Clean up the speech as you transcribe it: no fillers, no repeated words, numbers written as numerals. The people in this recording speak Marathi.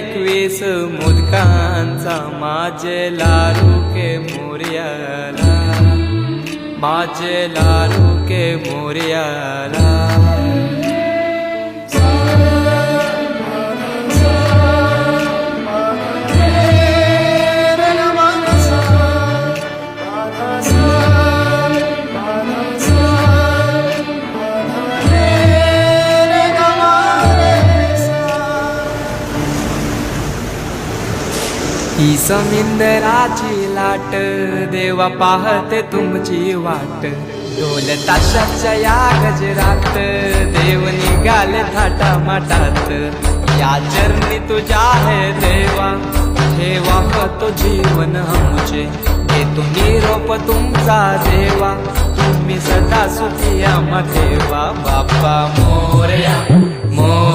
21 मोदकांचा माझे लाडू के मोरयाला, माझे लाडू के मोरयाला. ही समिंदराची लाट देवा पाहते तुमची वाट, ढोल ताशाच्या या गजरात देव निघाले थाटामाटात. या चरणी तुझ्या है देवा ठेवा तो जीवन आमचे, घेतो निरोप तुमचा देवा तुम्ही सदा सुखी आम्हा ठेवा. बाप्पा मोरया मोरया.